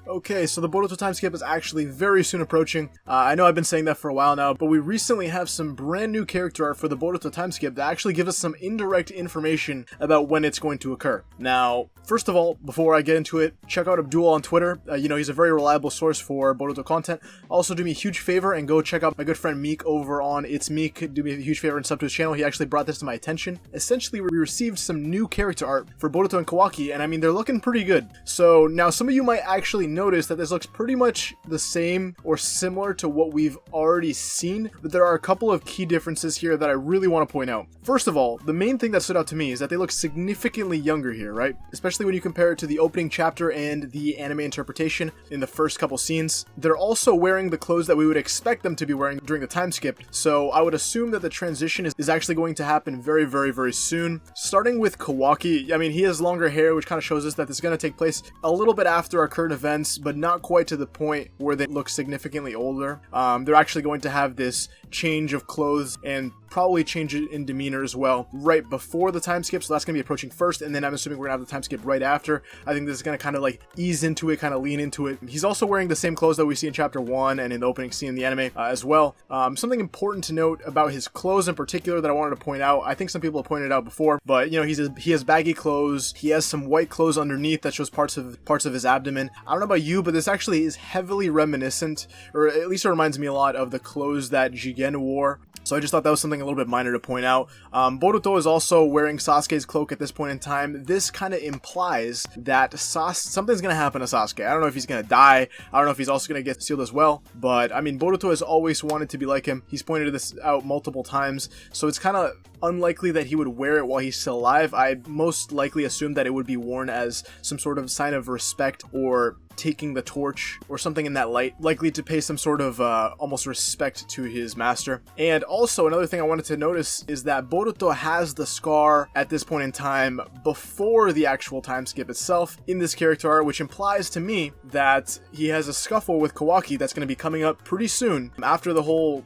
Okay, so the Boruto time skip is actually very soon approaching. I know I've been saying that for a while now, but we recently have some brand new character art for the Boruto time skip that actually gives us some indirect information about when it's going to occur. Now, first of all, before I get into it, check out Abdul on Twitter. He's a very reliable source for Boruto content. Also, do me a huge favor and go check out my good friend Meek over on It's Meek. Do me a huge favor and sub to his channel. He actually brought this to my attention. Essentially, we received some new character art for Boruto and Kawaki, and I mean, they're looking pretty good. So now some of you might actually notice that this looks pretty much the same or similar to what we've already seen, but there are a couple of key differences here that I really want to point out. First of all, the main thing that stood out to me is that they look significantly younger here, right? Especially when you compare it to the opening chapter and the anime interpretation in the first couple scenes. They're also wearing the clothes that we would expect them to be wearing during the time skip, so I would assume that the transition is actually going to happen very, very, very soon. Starting with Kawaki, I mean, he has longer hair, which kind of shows us that this is going to take place a little bit after our current events, but not quite to the point where they look significantly older. They're actually going to have this change of clothes and probably change it in demeanor as well right before the time skip, so that's going to be approaching first, and then I'm assuming we're going to have the time skip right after. I think this is going to kind of like ease into it, kind of lean into it. He's also wearing the same clothes that we see in chapter 1 and in the opening scene in the anime as well. Something important to note about his clothes in particular that I wanted to point out, I think some people have pointed out before, but he has baggy clothes, he has some white clothes underneath that shows parts of his abdomen. I don't know about you, but this actually is heavily reminiscent, or at least it reminds me a lot of the clothes that Jigen wore. So I just thought that was something a little bit minor to point out. Boruto is also wearing Sasuke's cloak at this point in time. This kind of implies that something's going to happen to Sasuke. I don't know if he's going to die. I don't know if he's also going to get sealed as well. But, I mean, Boruto has always wanted to be like him. He's pointed this out multiple times. So it's kind of unlikely that he would wear it while he's still alive. I most likely assume that it would be worn as some sort of sign of respect or taking the torch or something in that light, likely to pay some sort of almost respect to his master. And also another thing I wanted to notice is that Boruto has the scar at this point in time before the actual time skip itself in this character art, which implies to me that he has a scuffle with Kawaki that's going to be coming up pretty soon after the whole,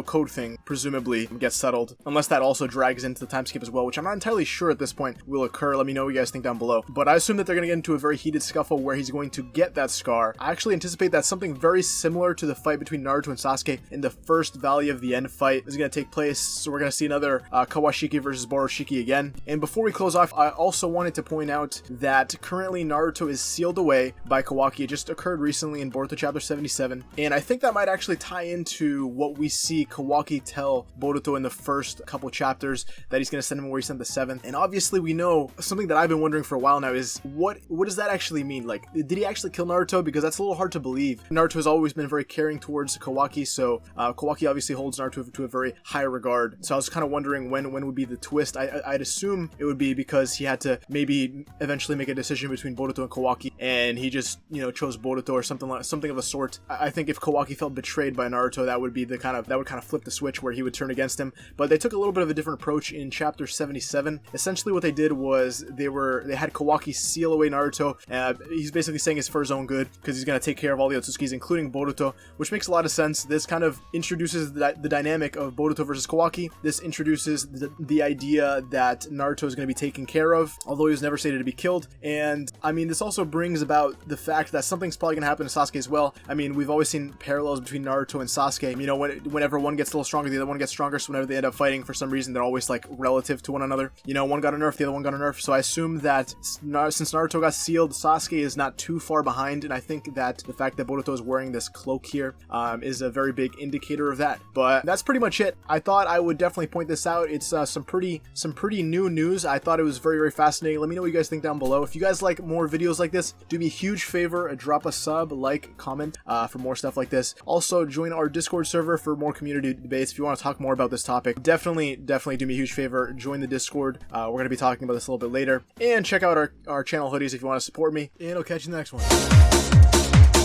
code thing presumably gets settled, unless that also drags into the time skip as well, which I'm not entirely sure at this point will occur. Let me know what you guys think down below. But I assume that they're going to get into a very heated scuffle where he's going to get that scar. I actually anticipate that something very similar to the fight between Naruto and Sasuke in the first Valley of the End fight is going to take place. So we're going to see another Kawashiki versus Borushiki again. And before we close off, I also wanted to point out that currently Naruto is sealed away by Kawaki. It just occurred recently in Boruto chapter 77. And I think that might actually tie into what we see Kawaki tell Boruto in the first couple chapters, that he's going to send him where he sent the 7th. And obviously we know something that I've been wondering for a while now is what does that actually mean? Like, did he actually kill Naruto? Because that's a little hard to believe. Naruto has always been very caring towards Kawaki, so Kawaki obviously holds Naruto to a very high regard. So I was kind of wondering when would be the twist. I'd assume it would be because he had to maybe eventually make a decision between Boruto and Kawaki, and he just chose Boruto or something of a sort. I think if Kawaki felt betrayed by Naruto, that would kind of flip the switch where he would turn against him. But they took a little bit of a different approach in chapter 77. Essentially what they did was they had Kawaki seal away Naruto. He's basically saying it's for his own good because he's going to take care of all the Otsukis, including Boruto, which makes a lot of sense. This kind of introduces the dynamic of Boruto versus Kawaki. This introduces the idea that Naruto is going to be taken care of, although he was never stated to be killed. And I mean, this also brings about the fact that something's probably going to happen to Sasuke as well. I mean, we've always seen parallels between Naruto and Sasuke. Whenever one gets a little stronger, the other one gets stronger. So whenever they end up fighting, for some reason, they're always like relative to one another. One got a nerf, the other one got a nerf. So I assume that since Naruto got sealed, Sasuke is not too far behind. And I think that the fact that Boruto is wearing this cloak here is a very big indicator of that. But that's pretty much it. I thought I would definitely point this out. It's some pretty new news. I thought it was very, very fascinating. Let me know what you guys think down below. If you guys like more videos like this, do me a huge favor, drop a sub, like, comment for more stuff like this. Also, join our Discord server for more community debates. If you want to talk more about this topic, definitely do me a huge favor. Join the Discord. We're going to be talking about this a little bit later. And check out our channel hoodies if you want to support me. And I'll catch you in the next one.